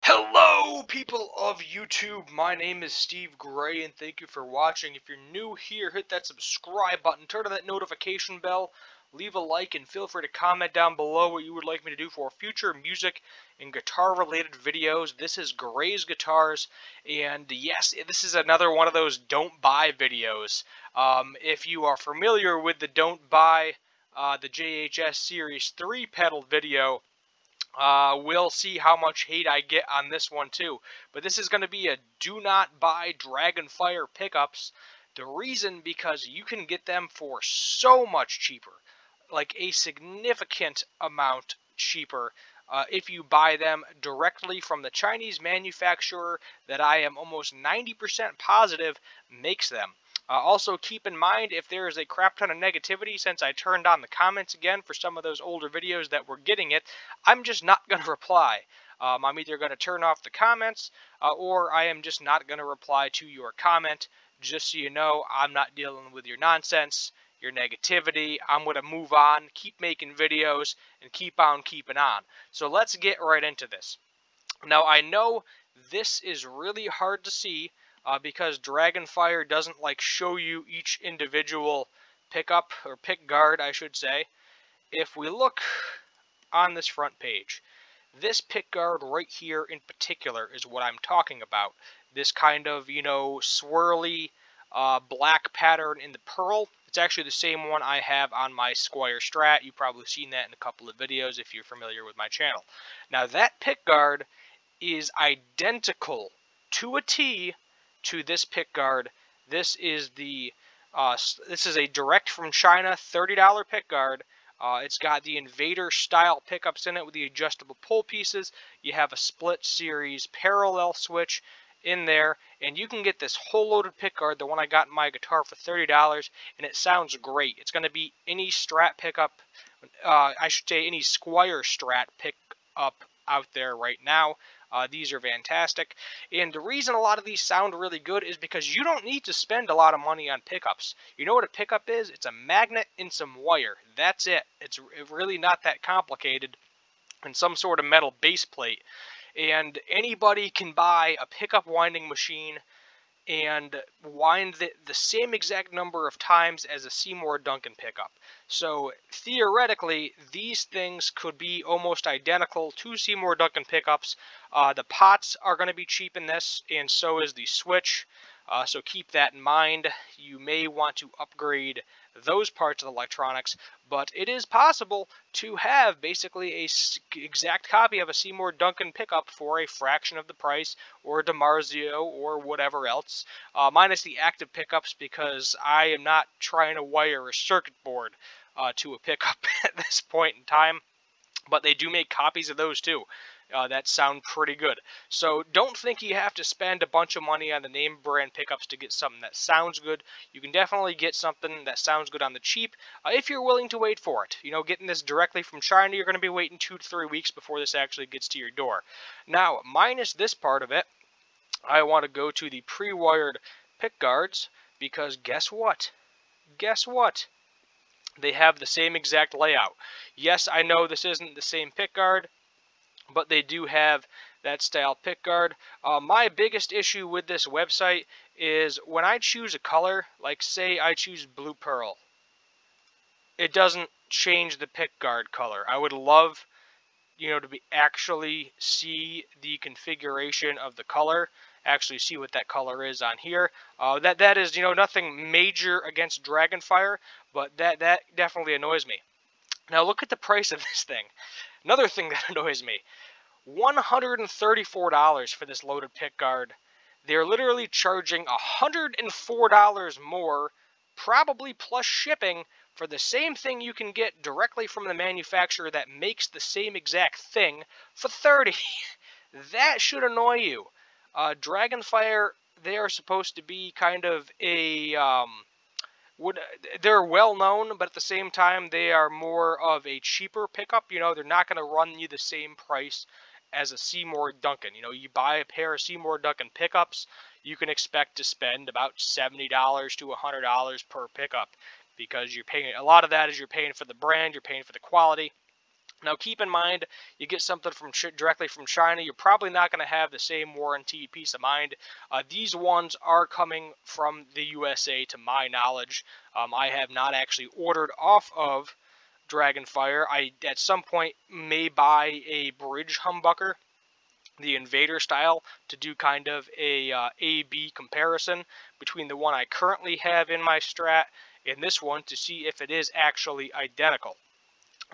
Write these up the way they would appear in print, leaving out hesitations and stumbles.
Hello, people of YouTube. My name is Steve Gray, and thank you for watching. If you're new here, hit that subscribe button, turn on that notification bell, leave a like, and feel free to comment down below what you would like me to do for future music and guitar-related videos. This is Gray's Guitars, and yes, this is another one of those don't buy videos. If you are familiar with the don't buy the JHS Series 3 pedal video, we'll see how much hate I get on this one too. But this is going to be a do not buy Dragonfire pickups. The reason, because you can get them for so much cheaper, like a significant amount cheaper, if you buy them directly from the Chinese manufacturer that I am almost 90% positive makes them. Also, keep in mind, if there is a crap ton of negativity, since I turned on the comments again for some of those older videos that were getting it, I'm just not going to reply. I'm either going to turn off the comments, or I am just not going to reply to your comment. Just so you know, I'm not dealing with your nonsense, your negativity. I'm going to move on, keep making videos, and keep on keeping on. So let's get right into this. Now, I know this is really hard to see, because Dragonfire doesn't like show you each individual pickup, or pick guard, I should say. If we look on this front page, this pick guard right here in particular is what I'm talking about. This kind of, swirly black pattern in the pearl. It's actually the same one I have on my Squire Strat. You've probably seen that in a couple of videos if you're familiar with my channel. Now, that pick guard is identical to a T to this pick guard. This is a direct from China $30 pick guard. It's got the Invader style pickups in it with the adjustable pull pieces. You have a split series parallel switch in there, and you can get this whole loaded pick guard, the one I got in my guitar, for $30, and it sounds great. It's going to be any Strat pickup, I should say any Squire Strat pickup out there right now. These are fantastic, and the reason a lot of these sound really good is because you don't need to spend a lot of money on pickups. You know what a pickup is? It's a magnet and some wire. That's it. It's really not that complicated, and some sort of metal base plate. And anybody can buy a pickup winding machine and wind the same exact number of times as a Seymour Duncan pickup. So theoretically, these things could be almost identical to Seymour Duncan pickups. The pots are going to be cheap in this, and so is the switch. So keep that in mind. You may want to upgrade those parts of the electronics, but it is possible to have basically a exact copy of a Seymour Duncan pickup for a fraction of the price, or a DiMarzio, or whatever else, minus the active pickups, because I am not trying to wire a circuit board to a pickup at this point in time. But they do make copies of those too. That sound pretty good. So don't think you have to spend a bunch of money on the name brand pickups to get something that sounds good. You can definitely get something that sounds good on the cheap if you're willing to wait for it. Getting this directly from China, you're going to be waiting 2 to 3 weeks before this actually gets to your door. Now, minus this part of it, I want to go to the pre-wired pick guards, because guess what? Guess what? They have the same exact layout. Yes, I know this isn't the same pick guard, but they do have that style pick guard. My biggest issue with this website is when I choose a color, like say I choose blue pearl, it doesn't change the pick guard color. I would love, to actually see the configuration of the color, actually see what that color is on here. That is, nothing major against Dragonfire, but that definitely annoys me. Now look at the price of this thing. Another thing that annoys me, $134 for this loaded pick guard. They're literally charging $104 more, probably plus shipping, for the same thing you can get directly from the manufacturer that makes the same exact thing for $30. That should annoy you. Dragonfire, they are supposed to be kind of a they're well known, but at the same time, they are more of a cheaper pickup. They're not going to run you the same price as a Seymour Duncan. You buy a pair of Seymour Duncan pickups, you can expect to spend about $70 to $100 per pickup, because you're paying, a lot of that is you're paying for the brand, you're paying for the quality. Now, keep in mind, you get something from directly from China, you're probably not going to have the same warranty peace of mind. These ones are coming from the USA, to my knowledge. I have not actually ordered off of Dragonfire. I, at some point, may buy a bridge humbucker, the Invader style, to do kind of a A-B comparison between the one I currently have in my Strat and this one to see if it is actually identical.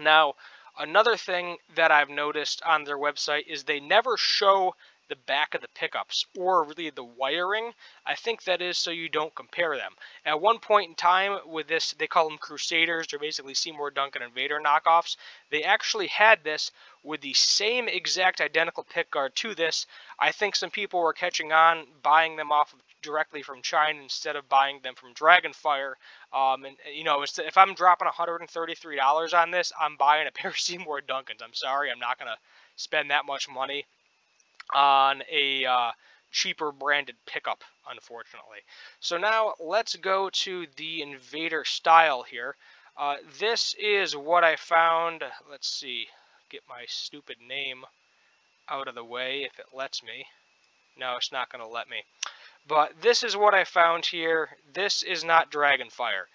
Now, another thing that I've noticed on their website is they never show the back of the pickups or really the wiring. I think that is so you don't compare them. At one point in time with this, they call them Crusaders. They're basically Seymour Duncan and Vader knockoffs. They actually had this with the same exact identical pickguard to this. I think some people were catching on, buying them off directly from China instead of buying them from Dragonfire. And you know, if I'm dropping $133 on this, I'm buying a pair of Seymour Duncans. I'm sorry, I'm not gonna spend that much money on a cheaper branded pickup, unfortunately. So now let's go to the Invader style here. This is what I found. Let's see, get my stupid name out of the way if it lets me. No, it's not going to let me. But this is what I found here. This is not Dragonfire.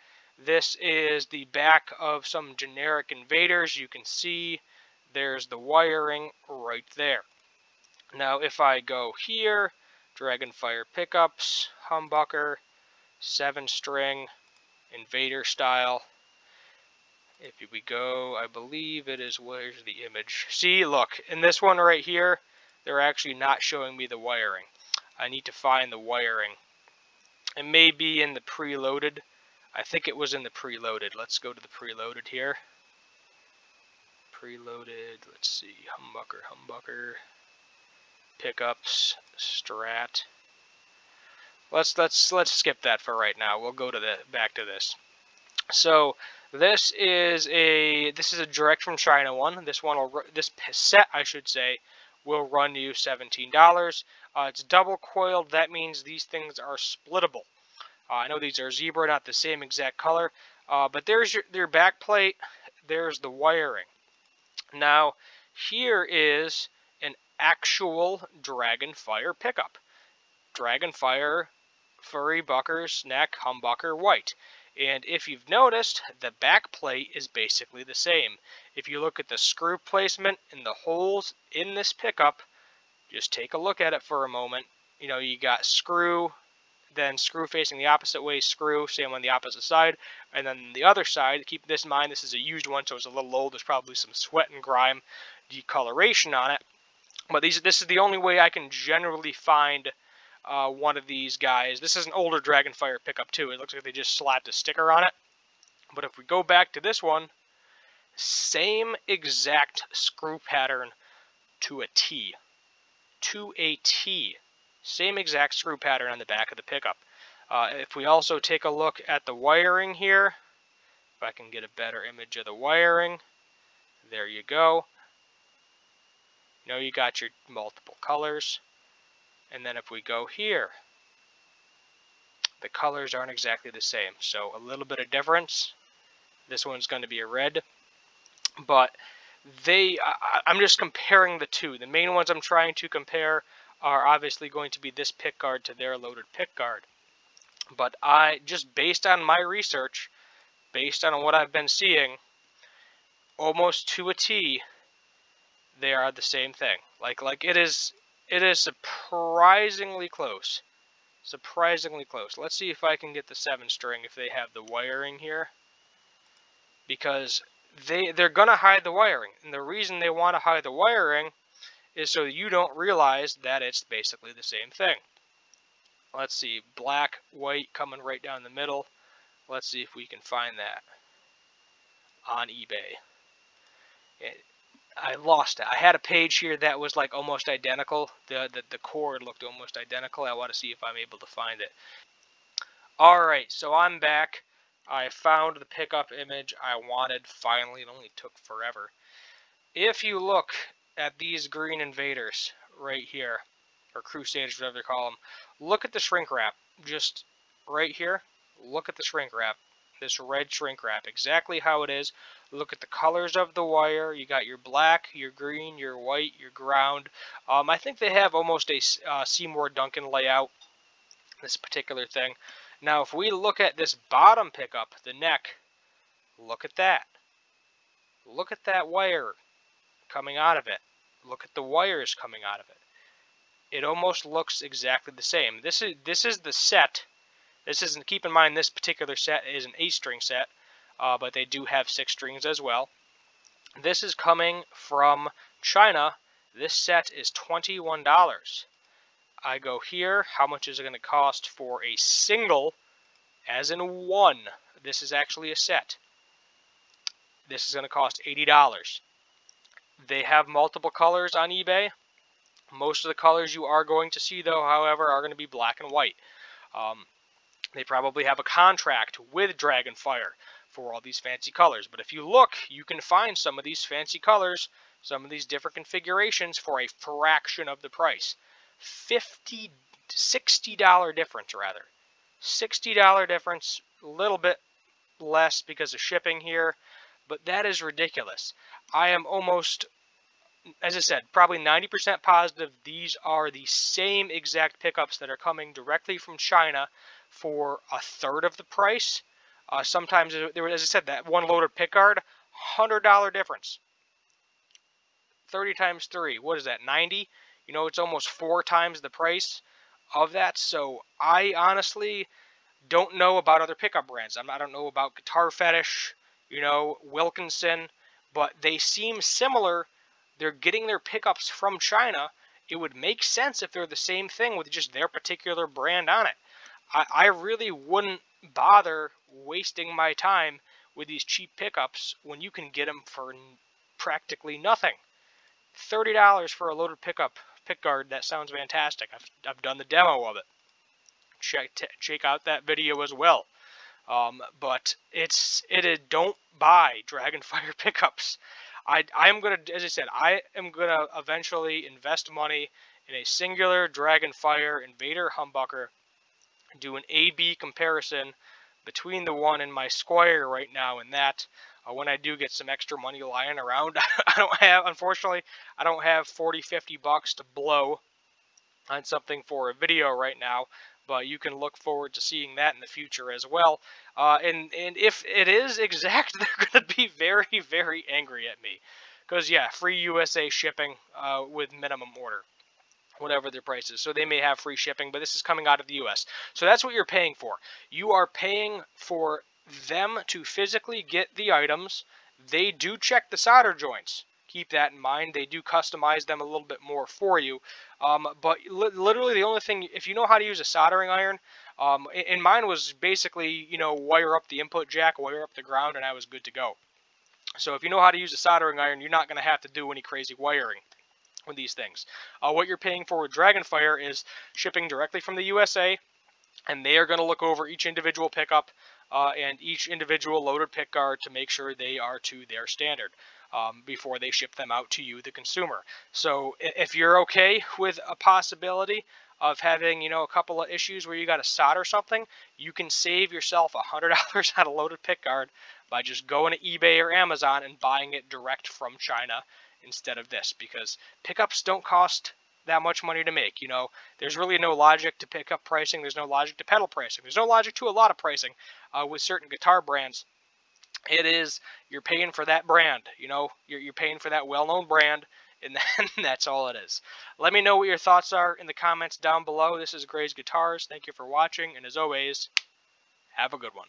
This is the back of some generic Invaders. You can see there's the wiring right there. Now, if I go here, Dragonfire pickups, humbucker, 7-string, Invader style. If we go, I believe it is, where's the image? See, look, in this one right here, they're actually not showing me the wiring. I need to find the wiring. It may be in the preloaded. I think it was in the preloaded. Let's go to the preloaded here. Preloaded, let's see, humbucker, pickups, Strat. Let's skip that for right now. We'll go to back to this. So this is a direct from China one. This set, I should say, will run you $17. It's double coiled. That means these things are splittable. I know these are zebra, not the same exact color, but there's their back plate. There's the wiring. Now, here is an actual Dragonfire pickup. Dragonfire furry bucker's neck, humbucker, white. And if you've noticed, the back plate is basically the same. If you look at the screw placement and the holes in this pickup, just take a look at it for a moment. You know, you got screw, then screw facing the opposite way, screw, same on the opposite side, and then the other side, keep this in mind, this is a used one, so it's a little old, there's probably some sweat and grime decoloration on it. But this is the only way I can generally find one of these guys. This is an older Dragonfire pickup too. It looks like they just slapped a sticker on it. But if we go back to this one, same exact screw pattern to a T. To a T. Same exact screw pattern on the back of the pickup. If we also take a look at the wiring here, if I can get a better image of the wiring, there you go. You know, you got your multiple colors. And then if we go here, the colors aren't exactly the same. So a little bit of difference. This one's going to be a red. But I'm just comparing the two. The main ones I'm trying to compare are obviously going to be this pickguard to their loaded pickguard. But just based on my research, based on what I've been seeing, almost to a T, they are the same thing. Like it is surprisingly close. Surprisingly close. Let's see if I can get the 7-string if they have the wiring here. Because they're going to hide the wiring. And the reason they want to hide the wiring is so you don't realize that it's basically the same thing. Let's see. Black, white coming right down the middle. Let's see if we can find that on eBay. I lost it. I had a page here that was like almost identical. The cord looked almost identical. I want to see if I'm able to find it. Alright, so I'm back. I found the pickup image I wanted finally. It only took forever. If you look at these green Invaders right here, or Crusaders, whatever they call them, look at the shrink wrap. Just right here, look at the shrink wrap. This red shrink wrap, exactly how it is. Look at the colors of the wire. You got your black, your green, your white, your ground. I think they have almost a Seymour Duncan layout, this particular thing. Now, if we look at this bottom pickup, the neck, look at that. Look at that wire coming out of it. Look at the wires coming out of it. It almost looks exactly the same. This is the set. This isn't. Keep in mind, this particular set is an 8-string set, but they do have 6 strings as well. This is coming from China. This set is $21. I go here. How much is it going to cost for a single, as in one? This is actually a set. This is going to cost $80. They have multiple colors on eBay. Most of the colors you are going to see, though, however, are going to be black and white. They probably have a contract with Dragonfire for all these fancy colors. But if you look, you can find some of these fancy colors, some of these different configurations for a fraction of the price. $60 difference, rather. $60 difference, a little bit less because of shipping here, but that is ridiculous. I am almost, as I said, probably 90% positive these are the same exact pickups that are coming directly from China for a third of the price. Sometimes, there, as I said, that one loaded pickguard, $100 difference. 30 times 3, what is that, 90? You know, it's almost 4 times the price of that. So I honestly don't know about other pickup brands. I don't know about Guitar Fetish, you know, Wilkinson, but they seem similar. They're getting their pickups from China. It would make sense if they're the same thing with just their particular brand on it. I really wouldn't bother wasting my time with these cheap pickups when you can get them for practically nothing. $30 for a loaded pickguard, that sounds fantastic. I've done the demo of it. Check out that video as well. But don't buy Dragonfire pickups. I'm gonna, as I said, I am gonna eventually invest money in a singular Dragonfire Invader humbucker, do an A/B comparison between the one in my Squire right now and that. When I do get some extra money lying around, unfortunately, I don't have 40-50 bucks to blow on something for a video right now, but you can look forward to seeing that in the future as well. And if it is exact, they're going to be very, very angry at me. Because, yeah, free USA shipping with minimum order, whatever their price is. So they may have free shipping, but this is coming out of the US. So that's what you're paying for. You are paying for them to physically get the items. They do check the solder joints. Keep that in mind. They do customize them a little bit more for you. But literally the only thing, if you know how to use a soldering iron, and mine was basically, you know, wire up the input jack, wire up the ground, and I was good to go. So if you know how to use a soldering iron, you're not going to have to do any crazy wiring with these things. What you're paying for with Dragonfire is shipping directly from the USA, and they are going to look over each individual pickup and each individual loaded pickguard to make sure they are to their standard before they ship them out to you, the consumer. So if you're okay with a possibility of having, you know, a couple of issues where you got to solder something, you can save yourself $100 on a loaded pickguard by just going to eBay or Amazon and buying it direct from China instead of this, because pickups don't cost that much money to make. You know, there's really no logic to pickup pricing. There's no logic to pedal pricing. There's no logic to a lot of pricing with certain guitar brands. It is, you're paying for that brand. You know, you're paying for that well-known brand, and then that's all it is. Let me know what your thoughts are in the comments down below. This is Gray's Guitars. Thank you for watching, and as always, have a good one.